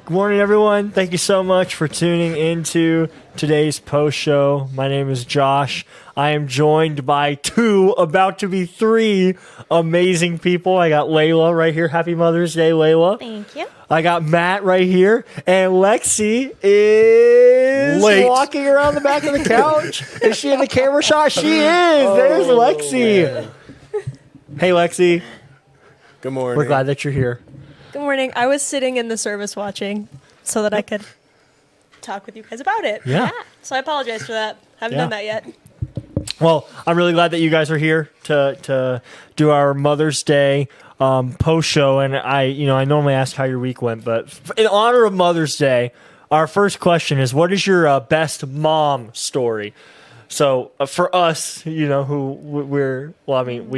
Good morning, everyone. Thank you so much for tuning into today's post show. My name is Josh. I am joined by two, about to be three, amazing people. I got Layla right here. Happy Mother's Day, Layla. Thank you. I got Matt right here, and Lexi is walking around the back of the couch. Is she in the camera shot? She is. There's Lexi. Man. Hey, Lexi. Good morning. We're glad that you're here. Good morning. I was sitting in the service watching so that I could talk with you guys about it. Yeah. So I apologize for that. Haven't done that yet. Well, I'm really glad that you guys are here to do our Mother's Day post show. And I normally ask how your week went, but in honor of Mother's Day, our first question is, what is your best mom story? So for us, we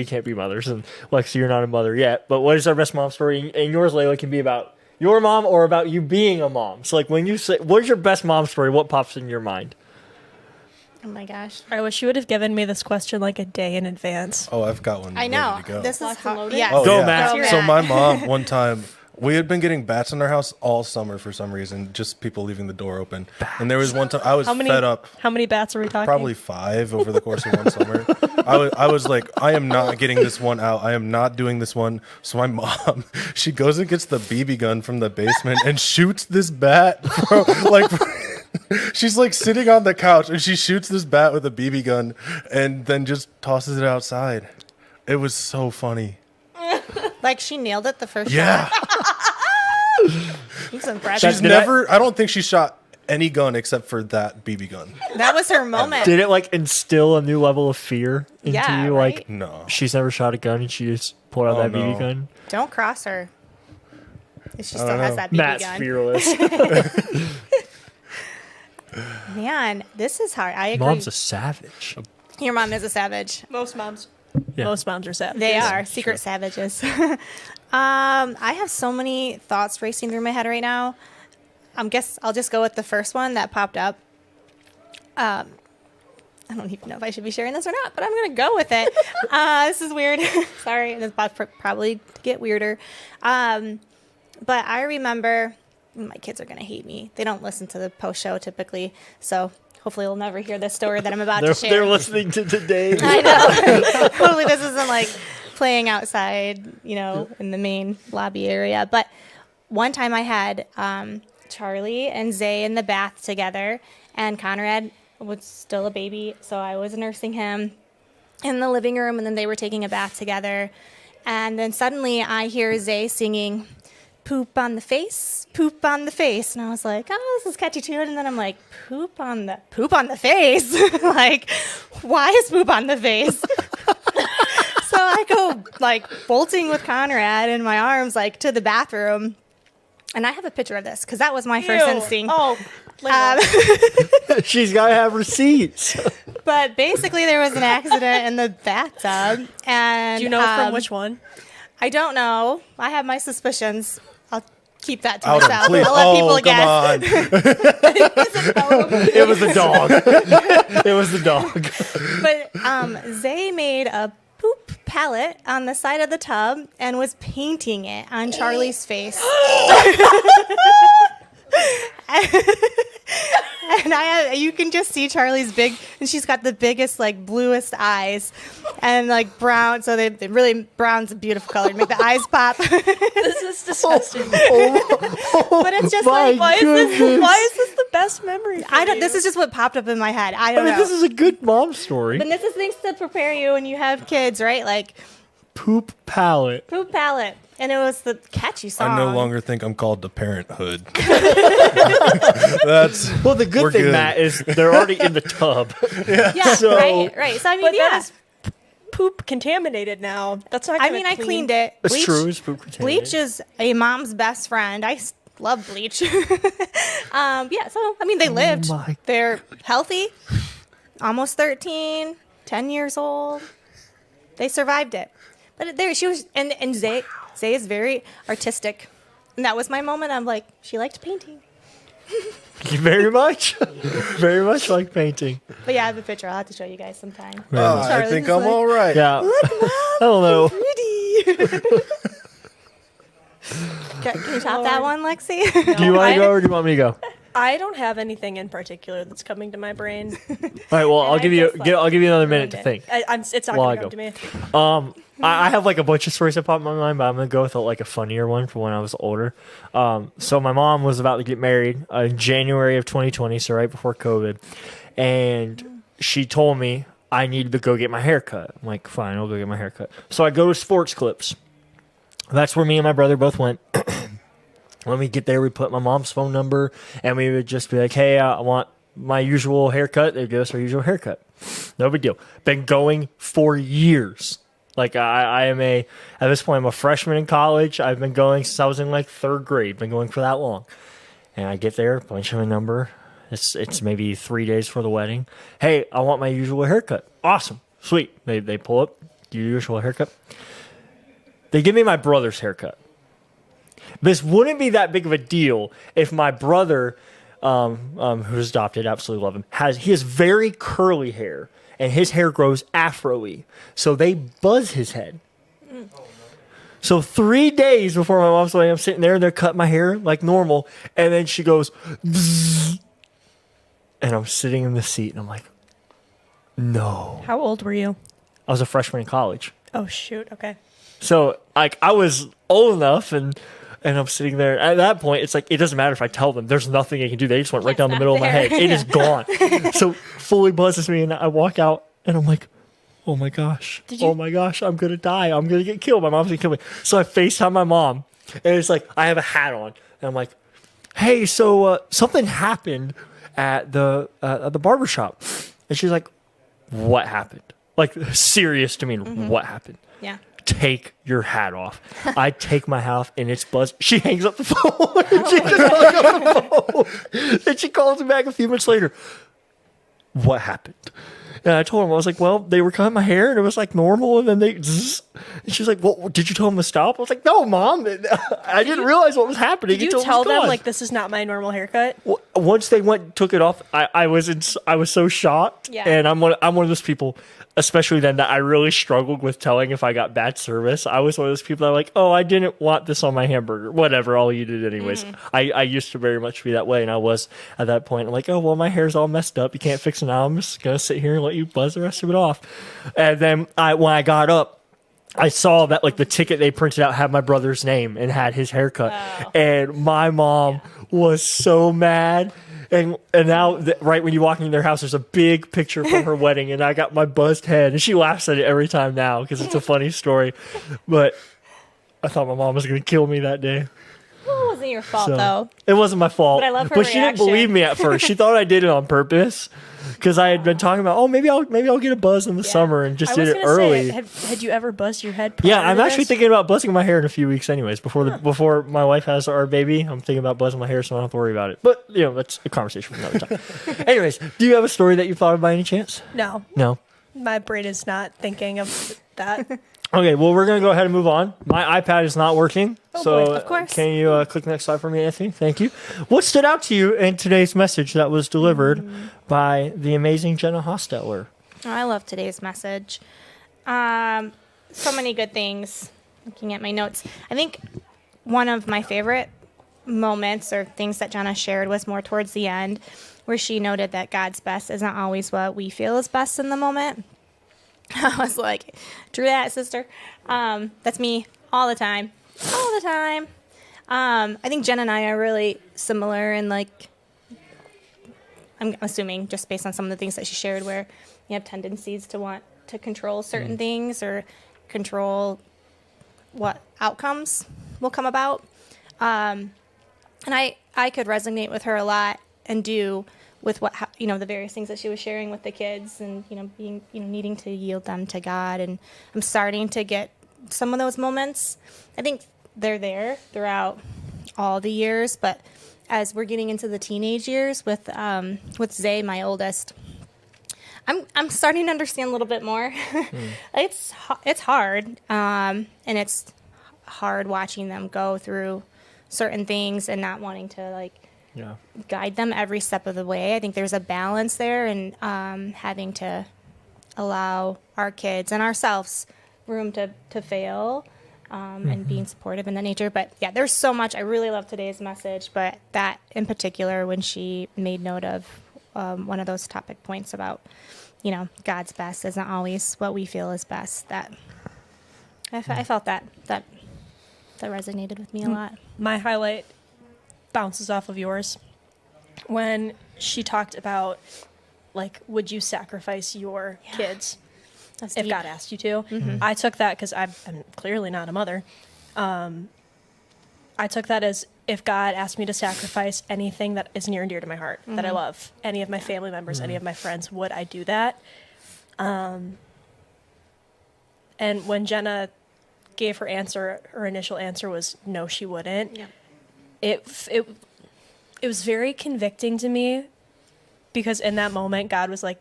can't be mothers, and Lexi, you're not a mother yet. But what is our best mom story? And yours, Layla, can be about your mom or about you being a mom. So like when you say, what is your best mom story? What pops in your mind? Oh my gosh. I wish you would have given me this question like a day in advance. Oh, I've got one. I know. Ready to go. This is Locked and how. loaded? Yes. Oh, Go, yeah. Matt. So my mom, one time, we had been getting bats in our house all summer for some reason, just people leaving the door open. And there was one time I was fed up. How many bats are we talking? Probably 5 over the course of one summer. I was like, I am not getting this one out. I am not doing this one. So my mom, she goes and gets the BB gun from the basement and shoots this bat. She's like sitting on the couch and she shoots this bat with a BB gun and then just tosses it outside. It was so funny. Like she nailed it the first Yeah. shot. She's impressive. She's never, I don't think she shot any gun except for that BB gun. That was her moment. Did it like instill a new level of fear into Yeah, you? right? Like No. she's never shot a gun and she just pulled out Oh, that BB no. gun. Don't cross her. If she I still don't has know. that BB Matt's gun. fearless. Man, this is hard. I agree. Mom's a savage. Your mom is a savage. Most moms. Yeah. Most moms are sad. They are secret savages. I have so many thoughts racing through my head right now. Guess I'll just go with the first one that popped up. I don't even know if I should be sharing this or not, but I'm going to go with it. This is weird. Sorry, and it's probably get weirder. But I remember, my kids are going to hate me. They don't listen to the post show typically, so hopefully they'll never hear this story that I'm about to share. They're listening to today. I know. Hopefully this isn't like playing outside, in the main lobby area. But one time I had Charlie and Zay in the bath together, and Conrad was still a baby, so I was nursing him in the living room, and then they were taking a bath together. And then suddenly I hear Zay singing, "Poop on the face, poop on the face." And I was like, oh, this is catchy tune. And then I'm like, poop on the face. Like, why is poop on the face? So I go like bolting with Conrad in my arms, like to the bathroom. And I have a picture of this because that was my first Ew. instinct. Oh. She's got to have receipts. But basically there was an accident in the bathtub. And Do you know from which one? I don't know. I have my suspicions. I'll keep that to Out myself. please. I'll let people Come guess. on. It was the dog. It was the dog. But Zay made a poop palette on the side of the tub and was painting it on Charlie's face. And you can just see Charlie's and she's got the biggest, like, bluest eyes, and like brown. So they really, brown's a beautiful color to make the eyes pop. This is disgusting. But it's just my like, Why is goodness. this the best memory? For you? this is just what popped up in my head. I I don't mean, know. this is a good mom story. But this is things to prepare you when you have kids, right? Like Poop palette. poop palette. And it was the catchy song. I no longer think I'm called to parenthood. That's Well, the good We're thing, good. Matt, is they're already in the tub. Yeah, So- right. So I mean, But yeah. that is poop contaminated now. That's not. I mean, I cleaned it. It's true. It's poop contaminated. Bleach is a mom's best friend. I love bleach. Yeah. So I mean, they lived. my They're healthy. Almost 13, 10 years old. They survived it. But there she was, and Zay is very artistic. And that was my moment. I'm like, she liked painting. Very much. Very much like painting. But yeah, I have a picture. I'll have to show you guys sometime. I Charlie's think just I'm like, all right. Yeah. I don't know. Pretty. Can you top that one, Lexi? Do you want I- to go or do you want me to go? I don't have anything in particular that's coming to my brain. All right. Well, I'll I give you just, like, I'll give you another minute ruined to it. think. It's not While I going to go. come to me. I have like a bunch of stories that pop in my mind, but I'm gonna go with like a funnier one for when I was older. So my mom was about to get married in January of 2020, so right before COVID, and she told me I needed to go get my hair cut. I'm like, fine, I'll go get my hair cut. So I go to Sports Clips. That's where me and my brother both went. When we get there, we put my mom's phone number, and we would just be like, hey, I want my usual haircut. They'd give us our usual haircut. No big deal. Been going for years. Like I am at this point, I'm a freshman in college. I've been going since I was in like third grade. Been going for that long. And I get there, punch in a number. It's maybe 3 days for the wedding. Hey, I want my usual haircut. Awesome. Sweet. They pull up your usual haircut. They give me my brother's haircut. This wouldn't be that big of a deal if my brother, who's adopted, absolutely love him, he has very curly hair, and his hair grows afro-y. So they buzz his head. So 3 days before my mom's wedding, I'm sitting there, and they're cutting my hair like normal, and then she goes, bzzz, and I'm sitting in the seat, and I'm like, no. How old were you? I was a freshman in college. Oh, shoot. Okay. So like I was old enough and I'm sitting there. At that point, it's like it doesn't matter if I tell them. There's nothing they can do. They just went right down the not middle of my there. head. It is gone. So fully buzzes me, and I walk out, and I'm like, oh my gosh, oh my gosh, I'm gonna die. I'm gonna get killed. My mom's gonna kill me. So I FaceTime my mom, and it's like I have a hat on, and I'm like, hey, so something happened at the barbershop, and she's like, what happened? Like serious to me. What happened? Yeah. Take your hat off. I take my hat off and it's buzzed. She hangs up the phone. She just hung up the phone. And she calls me back a few minutes later. What happened? And I told her, I was like, well, they were cutting my hair and it was like normal. And then they, zzz. And she was like, well, did you tell them to stop? I was like, no, Mom. I didn't realize what was happening. Did you until it tell was them, gone. like, this is not my normal haircut? Once they took it off, I was so shocked. Yeah. And I'm one of those people, especially then, that I really struggled with telling if I got bad service. I was one of those people that were like, oh, I didn't want this on my hamburger. Whatever, I'll eat it anyways. I used to very much be that way, and I was at that point. I'm like, oh, well, my hair's all messed up. You can't fix it now. I'm just going to sit here and let you buzz the rest of it off. And then when I got up, I saw that like the ticket they printed out had my brother's name and had his haircut. Oh. And my mom was so mad. And now, right when you walk into their house, there's a big picture from her wedding, and I got my buzzed head, and she laughs at it every time now because it's a funny story. But I thought my mom was going to kill me that day. Well, it wasn't your fault, So, though. it wasn't my fault. But I love her But she didn't reaction. believe me at first. She thought I did it on purpose because I had been talking about, oh, maybe I'll get a buzz in the summer, and just I did was it going to early. say, had you ever buzzed your head Yeah, prior I'm to actually this? thinking about buzzing my hair in a few weeks, anyways. Before my wife has our baby, I'm thinking about buzzing my hair, so I don't have to worry about it. But that's a conversation for another time. Anyways, do you have a story that you thought of by any chance? No. No. My brain is not thinking of that. Okay, well, we're gonna go ahead and move on. My iPad is not working, so boy, of course. can you click the next slide for me, Anthony? Thank you. What stood out to you in today's message that was delivered by the amazing Jenna Hosteller? Oh, I love today's message. So many good things. Looking at my notes, I think one of my favorite moments or things that Jenna shared was more towards the end, where she noted that God's best isn't always what we feel is best in the moment. I was like, true that, sister. That's me all the time. All the time. I think Jen and I are really similar in, like, I'm assuming just based on some of the things that she shared, where you have tendencies to want to control certain things or control what outcomes will come about. And I could resonate with her a lot and do with the various things that she was sharing with the kids, and being needing to yield them to God. And I'm starting to get some of those moments. I think they're there throughout all the years, but as we're getting into the teenage years with Zay, my oldest, I'm starting to understand a little bit more. It's hard, and it's hard watching them go through certain things and not wanting to guide them every step of the way. I think there's a balance there, and having to allow our kids and ourselves room to fail, and being supportive in that nature. But yeah, there's so much. I really love today's message, but that in particular, when she made note of one of those topic points about, God's best isn't always what we feel is best, that I felt that resonated with me a lot. My highlight bounces off of yours when she talked about, like, would you sacrifice your kids That's if deep. God asked you to? I took that because I'm clearly not a mother. I took that as if God asked me to sacrifice anything that is near and dear to my heart, that I love, any of my family members, any of my friends, would I do that? And when Jenna gave her answer, her initial answer was no, she wouldn't. Yeah. It was very convicting to me, because in that moment, God was like,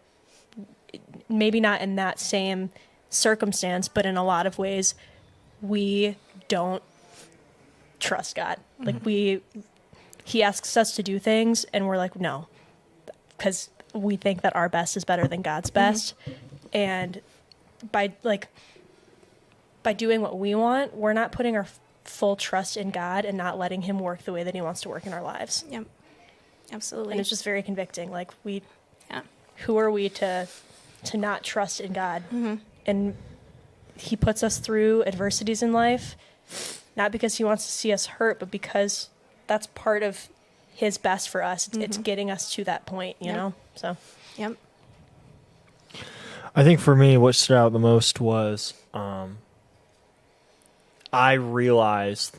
maybe not in that same circumstance, but in a lot of ways, we don't trust God. Like he asks us to do things and we're like, no, because we think that our best is better than God's best. And by doing what we want, we're not putting our full trust in God and not letting him work the way that he wants to work in our lives. Yep. Absolutely. And it's just very convicting. Like, yeah. who are we to not trust in God? And he puts us through adversities in life, not because he wants to see us hurt, but because that's part of his best for us. It's getting us to that point, you know? So, Yep. I think for me, what stood out the most was I realized,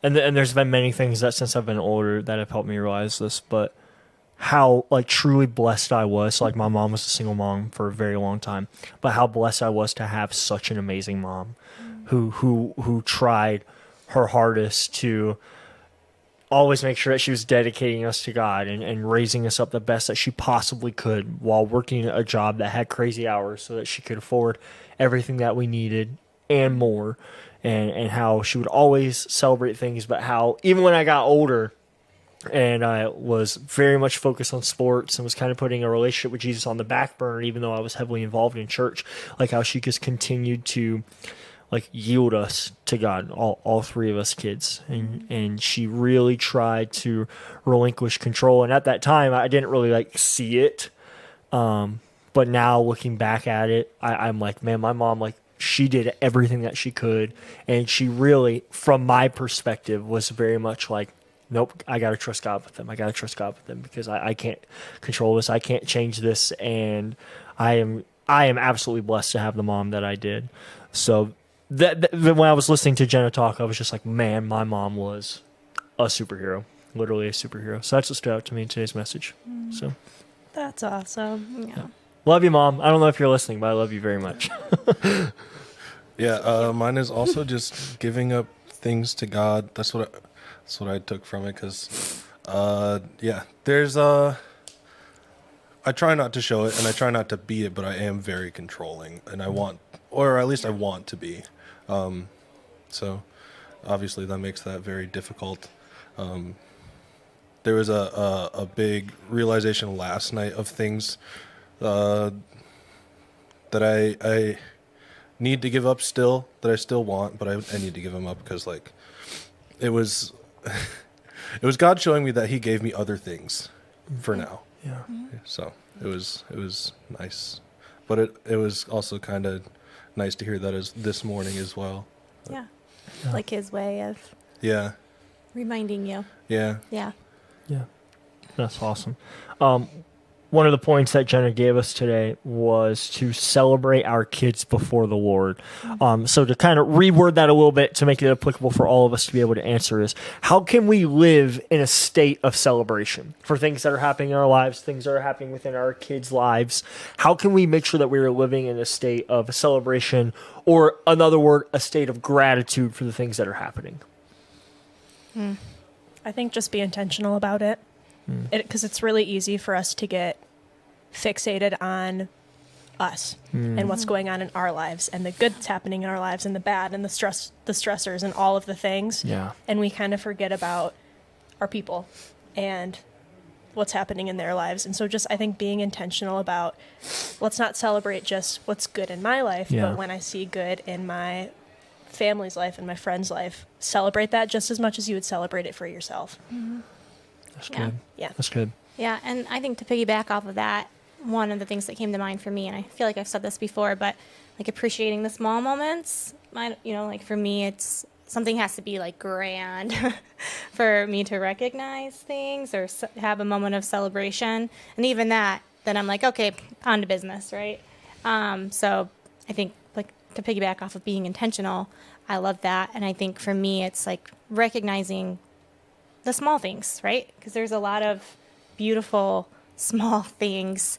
and there's been many things that since I've been older that have helped me realize this, but how like truly blessed I was. Like my mom was a single mom for a very long time, but how blessed I was to have such an amazing mom who tried her hardest to always make sure that she was dedicating us to God and raising us up the best that she possibly could while working a job that had crazy hours so that she could afford everything that we needed and more. And how she would always celebrate things, but how even when I got older and I was very much focused on sports and was kind of putting a relationship with Jesus on the back burner, even though I was heavily involved in church, like how she just continued to like yield us to God, all three of us kids. And she really tried to relinquish control. And at that time, I didn't really like see it. But now looking back at it, I'm like, man, my mom, like, she did everything that she could. And she really, from my perspective, was very much like, nope, I got to trust God with them. I got to trust God with them because I can't control this. I can't change this. And I am absolutely blessed to have the mom that I did. So that when I was listening to Jenna talk, I was just like, man, my mom was a superhero, literally a superhero. So that's what stood out to me in today's message. So that's awesome. Yeah. love you, Mom. I don't know if you're listening, but I love you very much. Yeah, mine is also just giving up things to God. That's what I took from it. Because, there's I try not to show it, and I try not to be it, but I am very controlling, and I want, or at least I want to be. So, obviously, that makes that very difficult. There was a big realization last night of things that I need to give up still, that I still want, but I need to give them up because, like, it was it was God showing me that He gave me other things for now. Yeah. So it was nice, but it was also kind of nice to hear that as this morning as well. Yeah. Like his way of Yeah, reminding you. yeah. Yeah. Yeah. That's awesome. One of the points that Jenna gave us today was to celebrate our kids before the Lord. So to kind of reword that a little bit to make it applicable for all of us to be able to answer is, how can we live in a state of celebration for things that are happening in our lives, things that are happening within our kids' lives? How can we make sure that we are living in a state of celebration, or another word, a state of gratitude for the things that are happening? I think just be intentional about it, because it's really easy for us to get fixated on us and what's going on in our lives, and the good that's happening in our lives, and the bad, and the stressors, and all of the things. Yeah. And we kind of forget about our people and what's happening in their lives. And so just, I think, being intentional about, let's not celebrate just what's good in my life, Yeah. but when I see good in my family's life and my friend's life, celebrate that just as much as you would celebrate it for yourself. That's Yeah. good. Yeah. That's good. Yeah, and I think to piggyback off of that, one of the things that came to mind for me, and I feel like I've said this before, but like appreciating the small moments. Like for me, it's something has to be like grand for me to recognize things or have a moment of celebration. And even that, then I'm like, okay, on to business, right? So I think like to piggyback off of being intentional, I love that. And I think for me, it's like recognizing the small things, right? Because there's a lot of beautiful small things.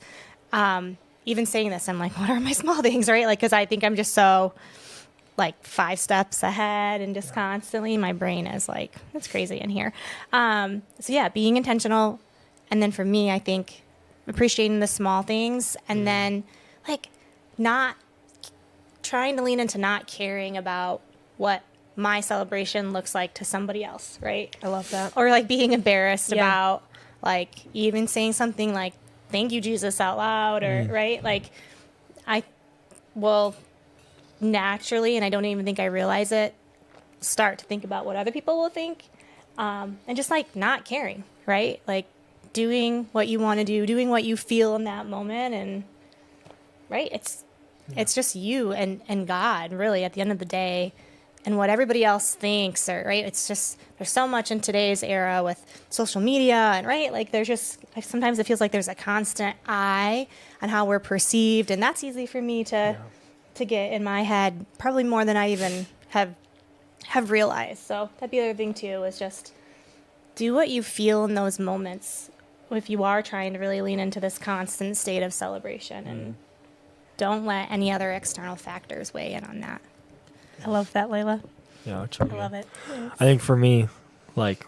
Even saying this, I'm like, what are my small things, right? Like, because I think I'm just so like 5 steps ahead and just constantly my brain is like, it's crazy in here. So yeah, being intentional. And then for me, I think appreciating the small things and then like not trying to lean into not caring about what my celebration looks like to somebody else, right? I love that. Or like being embarrassed Yeah. about like even saying something like thank you Jesus out loud or right, like I will naturally, and I don't even think I realize it, start to think about what other people will think, and just like not caring, right? Like doing what you want to do, doing what you feel in that moment, and right, it's just you and God really at the end of the day. And what everybody else thinks, or right, it's just there's so much in today's era with social media, and right, like there's just sometimes it feels like there's a constant eye on how we're perceived, and that's easy for me to get in my head, probably more than I even have realized. So that'd be the other thing too, is just do what you feel in those moments if you are trying to really lean into this constant state of celebration, and don't let any other external factors weigh in on that. I love that, Layla. Yeah, it's I really love good. it. I think for me, like,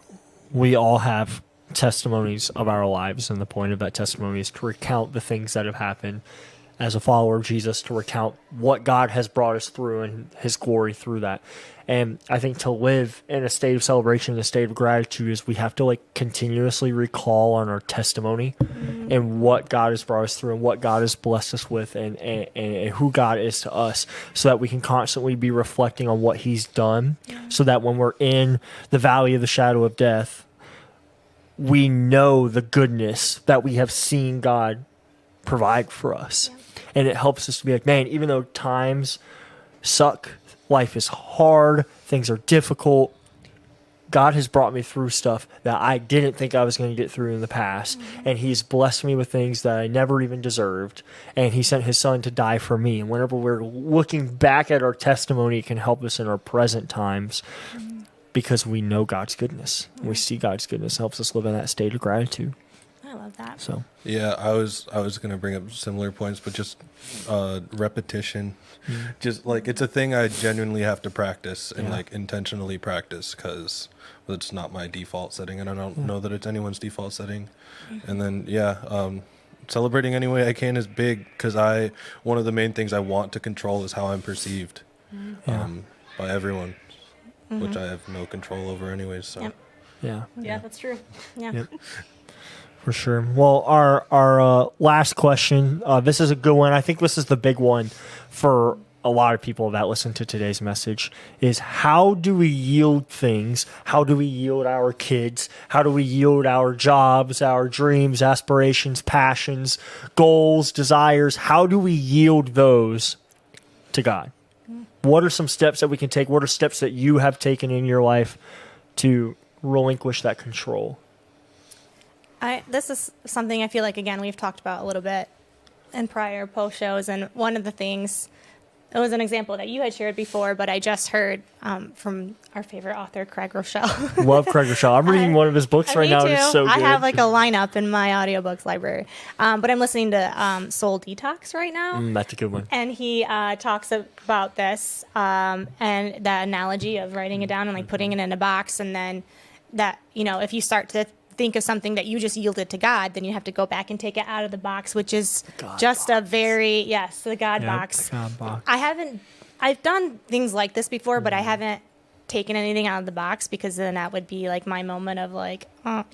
we all have testimonies of our lives, and the point of that testimony is to recount the things that have happened as a follower of Jesus, to recount what God has brought us through and his glory through that. And I think to live in a state of celebration, a state of gratitude, is we have to like continuously recall on our testimony and what God has brought us through and what God has blessed us with, and who God is to us, so that we can constantly be reflecting on what he's done, so that when we're in the valley of the shadow of death, we know the goodness that we have seen God provide for us. And it helps us to be like, man, even though times suck, life is hard, things are difficult, God has brought me through stuff that I didn't think I was going to get through in the past. And he's blessed me with things that I never even deserved. And he sent his son to die for me. And whenever we're looking back at our testimony, it can help us in our present times, because we know God's goodness. We see God's goodness. It helps us live in that state of gratitude. I love that. So Yeah, I was gonna bring up similar points, but just repetition. Just like it's a thing I genuinely have to practice and like intentionally practice, because it's not my default setting, and I don't know that it's anyone's default setting. And then celebrating any way I can is big, because one of the main things I want to control is how I'm perceived by everyone, which I have no control over anyways. So. Yep. yeah. Yeah, that's true. Yeah. Yep. For sure. Well, our last question, this is a good one. I think this is the big one for a lot of people that listen to today's message, is how do we yield things? How do we yield our kids? How do we yield our jobs, our dreams, aspirations, passions, goals, desires? How do we yield those to God? What are some steps that we can take? What are steps that you have taken in your life to relinquish that control? This is something I feel like, again, we've talked about a little bit in prior post shows. And one of the things, it was an example that you had shared before, but I just heard from our favorite author, Craig Rochelle. Love Craig Rochelle. I'm reading one of his books right Me now. too. It's so good. I have like a lineup in my audiobooks library. But I'm listening to Soul Detox right now. That's a good one. And he talks about this and the analogy of writing it down and like putting it in a box. And then that, if you start to think of something that you just yielded to God, then you have to go back and take it out of the box, which is God just box. a very, the God box. The God box. I've done things like this before, but I haven't taken anything out of the box, because then that would be like my moment of like, and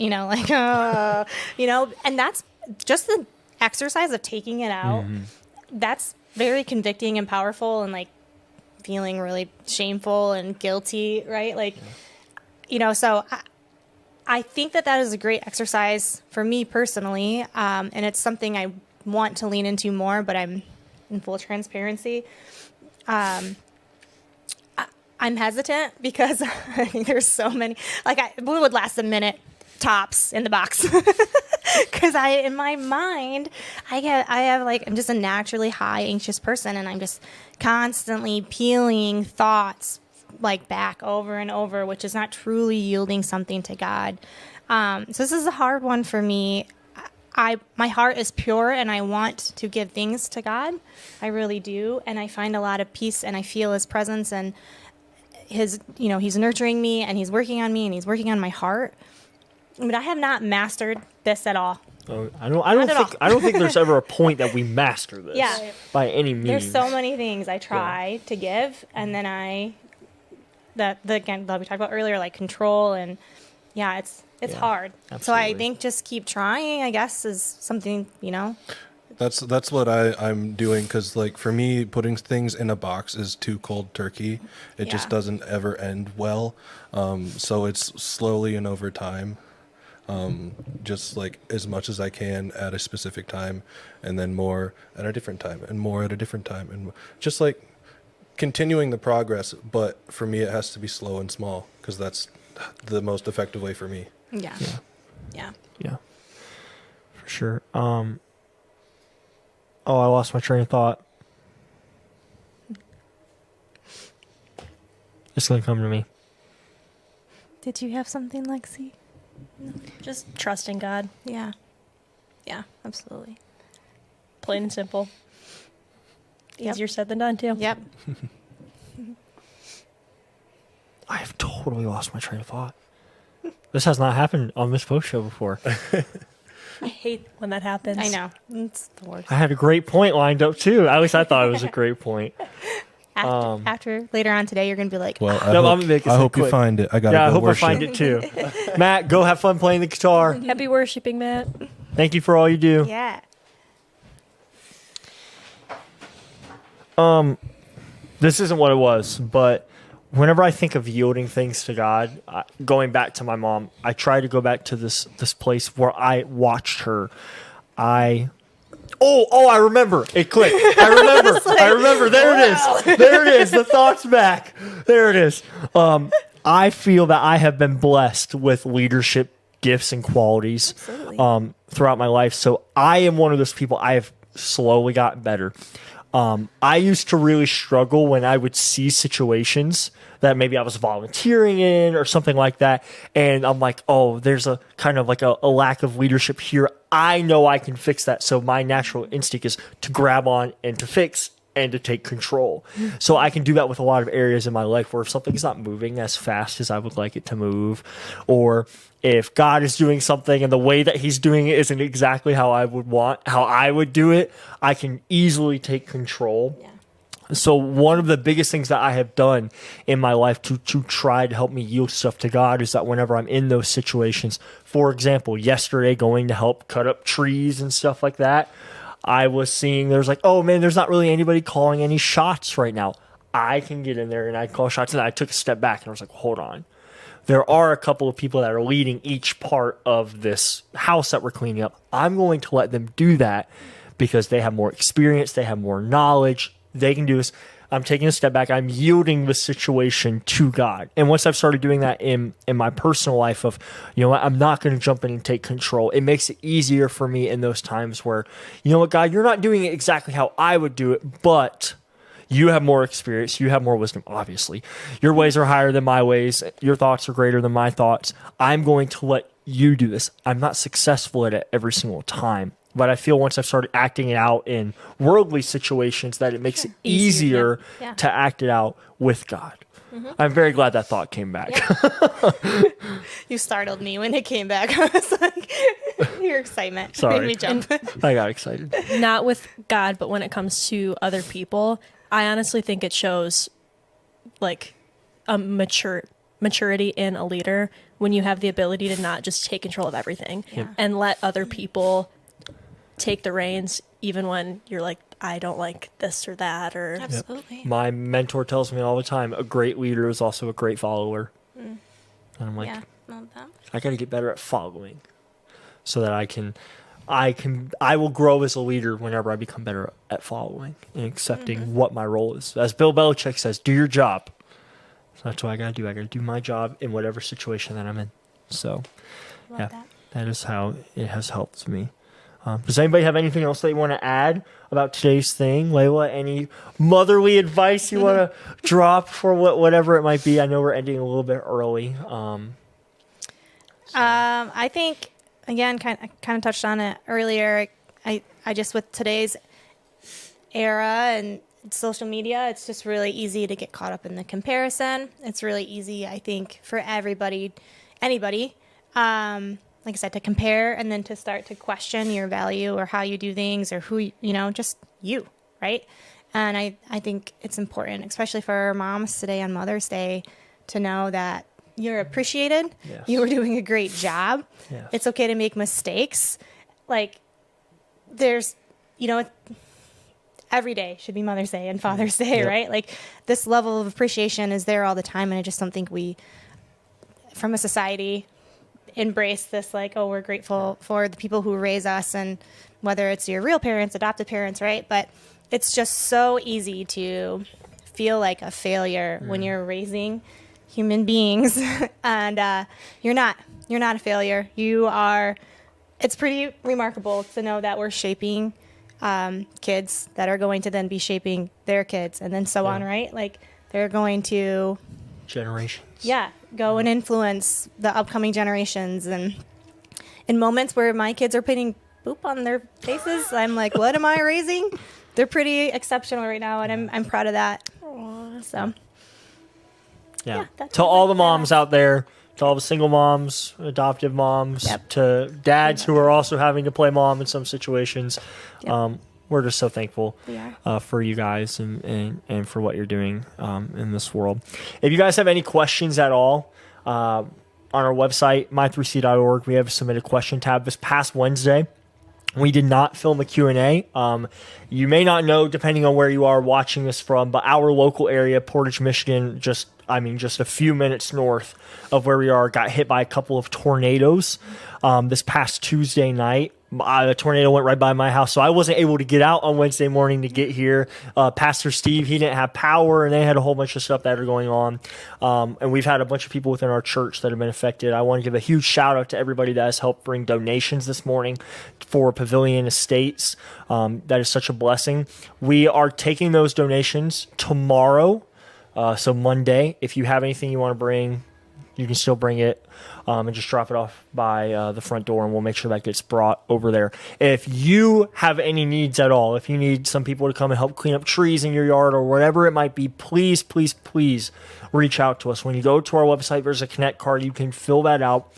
that's just the exercise of taking it out. That's very convicting and powerful, and like feeling really shameful and guilty, right? Like, you know, so I think that is a great exercise for me personally, and it's something I want to lean into more, but I'm in full transparency. I'm hesitant because I think there's so many, like it would last a minute tops in the box. Because in my mind, I'm just a naturally high anxious person, and I'm just constantly peeling thoughts like back over and over, which is not truly yielding something to God. So this is a hard one for me. My heart is pure, and I want to give things to God. I really do, and I find a lot of peace, and I feel His presence, and He's nurturing me, and He's working on me, and He's working on my heart. But I have not mastered this at all. I don't think there's ever a point that we master this. Yeah. By any means. There's so many things I try to give, and then again, that we talked about earlier, like control, and it's hard. Absolutely. So I think just keep trying, I guess, is something, That's what I'm doing, because like for me, putting things in a box is too cold turkey. It just Yeah. doesn't ever end well. So it's slowly and over time, just like as much as I can at a specific time, and then more at a different time, and more at a different time, and just like continuing the progress. But for me, it has to be slow and small, because that's the most effective way for me. Yeah. Yeah, for sure. I lost my train of thought. It's gonna come to me. Did you have something, Lexi? Just trusting God, Yeah. Yeah, absolutely. plain and simple. Yep. Easier said than done, too. Yep. I have totally lost my train of thought. This has not happened on this post show before. I hate when that happens. I know. It's the worst. I had a great point lined up too. At least I thought it was a great point. After later on today, you're going to be like, Well, No, I'm gonna make this I hope you quick. find it. I gotta Yeah, I go hope worship. I find it too. Matt, go have fun playing the guitar. Happy worshiping, Matt. Thank you for all you do. yeah. This isn't what it was, but whenever I think of yielding things to God, going back to my mom, I try to go back to this place where I watched her. I remember. It clicked. I remember. There it is. There it is. The thought's back. There it is. I feel that I have been blessed with leadership gifts and qualities throughout my life. So I am one of those people. I have slowly gotten better. I used to really struggle when I would see situations that maybe I was volunteering in or something like that. And I'm like, oh, there's a kind of like a lack of leadership here. I know I can fix that. So my natural instinct is to grab on and to fix and to take control. So I can do that with a lot of areas in my life where if something's not moving as fast as I would like it to move, or if God is doing something and the way that He's doing it isn't exactly how I would do it, I can easily take control. Yeah. So one of the biggest things that I have done in my life to try to help me yield stuff to God is that whenever I'm in those situations, for example, yesterday going to help cut up trees and stuff like that, I was seeing there's like, oh man, there's not really anybody calling any shots right now. I can get in there and I call shots. And I took a step back and I was like, hold on. There are a couple of people that are leading each part of this house that we're cleaning up. I'm going to let them do that because they have more experience. They have more knowledge. They can do this. I'm taking a step back. I'm yielding the situation to God. And once I've started doing that in my personal life of, you know what, I'm not going to jump in and take control. It makes it easier for me in those times where, you know what, God, you're not doing it exactly how I would do it, but you have more experience. You have more wisdom, obviously. Your ways are higher than my ways. Your thoughts are greater than my thoughts. I'm going to let you do this. I'm not successful at it every single time. But I feel once I've started acting it out in worldly situations that it makes it easier Yeah. to act it out with God. I'm very glad that thought came back. You startled me when it came back. I was like, your excitement Sorry. made me jump. I got excited. Not with God, but when it comes to other people, I honestly think it shows like a maturity in a leader when you have the ability to not just take control of everything and let other people take the reins even when you're like, I don't like this or that, or Absolutely. My mentor tells me all the time, a great leader is also a great follower. And I'm like, Yeah, love that. I got to get better at following so that I will grow as a leader whenever I become better at following and accepting what my role is. As Bill Belichick says, do your job. So that's what I got to do. I got to do my job in whatever situation that I'm in. So Love yeah, that. that is how it has helped me. Does anybody have anything else that you want to add about today's thing? Layla, any motherly advice you want to drop for whatever it might be? I know we're ending a little bit early. I think again, kind of touched on it earlier. I just with today's era and social media, it's just really easy to get caught up in the comparison. It's really easy, I think, for anybody, like I said, to compare and then to start to question your value or how you do things or who, just you, right? And I think it's important, especially for our moms today on Mother's Day, to know that you're appreciated. Yes. You are doing a great job. Yes. It's okay to make mistakes. Like, there's, every day should be Mother's Day and Father's Day, Yep. right? Like, this level of appreciation is there all the time. And I just don't think we, from a society, embrace this, like, oh, we're grateful for the people who raise us, and whether it's your real parents, adopted parents, right? But it's just so easy to feel like a failure when you're raising human beings, and you're not a failure. You are. It's pretty remarkable to know that we're shaping kids that are going to then be shaping their kids, and then so on, right? Like, they're going to Generations. go and influence the upcoming generations. And in moments where my kids are putting poop on their faces, I'm like, what am I raising? They're pretty exceptional right now, and I'm proud of that. So Yeah. that's To all all I the got. moms out there, to all the single moms, adoptive moms, Yep. to dads who are also having to play mom in some situations. Yep. We're just so thankful We are. for you guys and for what you're doing in this world. If you guys have any questions at all, on our website, my3c.org, we have a submit a question tab. This past Wednesday, we did not film a Q&A. You may not know, depending on where you are watching this from, but our local area, Portage, Michigan, just a few minutes north of where we are, got hit by a couple of tornadoes this past Tuesday night. A tornado went right by my house, so I wasn't able to get out on Wednesday morning to get here. Pastor Steve, he didn't have power, and they had a whole bunch of stuff that are going on. And we've had a bunch of people within our church that have been affected. I want to give a huge shout out to everybody that has helped bring donations this morning for Pavilion Estates. That is such a blessing. We are taking those donations tomorrow, so Monday. If you have anything you want to bring, you can still bring it and just drop it off by the front door, and we'll make sure that gets brought over there. If you have any needs at all, if you need some people to come and help clean up trees in your yard or whatever it might be, please, please, please reach out to us. When you go to our website, there's a Connect card. You can fill that out.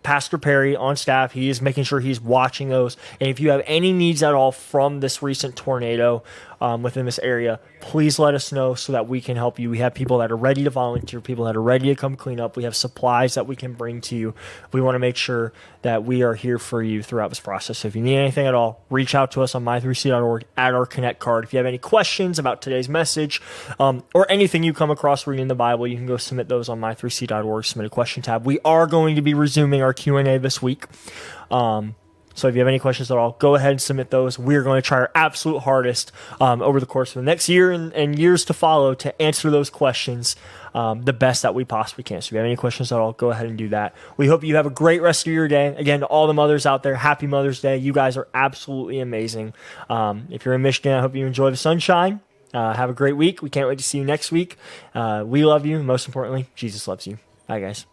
Pastor Perry on staff, he is making sure he's watching those. And if you have any needs at all from this recent tornado within this area, please let us know so that we can help you. We have people that are ready to volunteer, people that are ready to come clean up. We have supplies that we can bring to you. We want to make sure that we are here for you throughout this process. So if you need anything at all, reach out to us on my3c.org at our Connect card. If you have any questions about today's message or anything you come across reading the Bible, you can go submit those on my3c.org, submit a question tab. We are going to be resuming our Q&A this week. So if you have any questions at all, go ahead and submit those. We're going to try our absolute hardest over the course of the next year and years to follow to answer those questions the best that we possibly can. So if you have any questions at all, go ahead and do that. We hope you have a great rest of your day. Again, to all the mothers out there, happy Mother's Day. You guys are absolutely amazing. If you're in Michigan, I hope you enjoy the sunshine. Have a great week. We can't wait to see you next week. We love you. Most importantly, Jesus loves you. Bye, guys.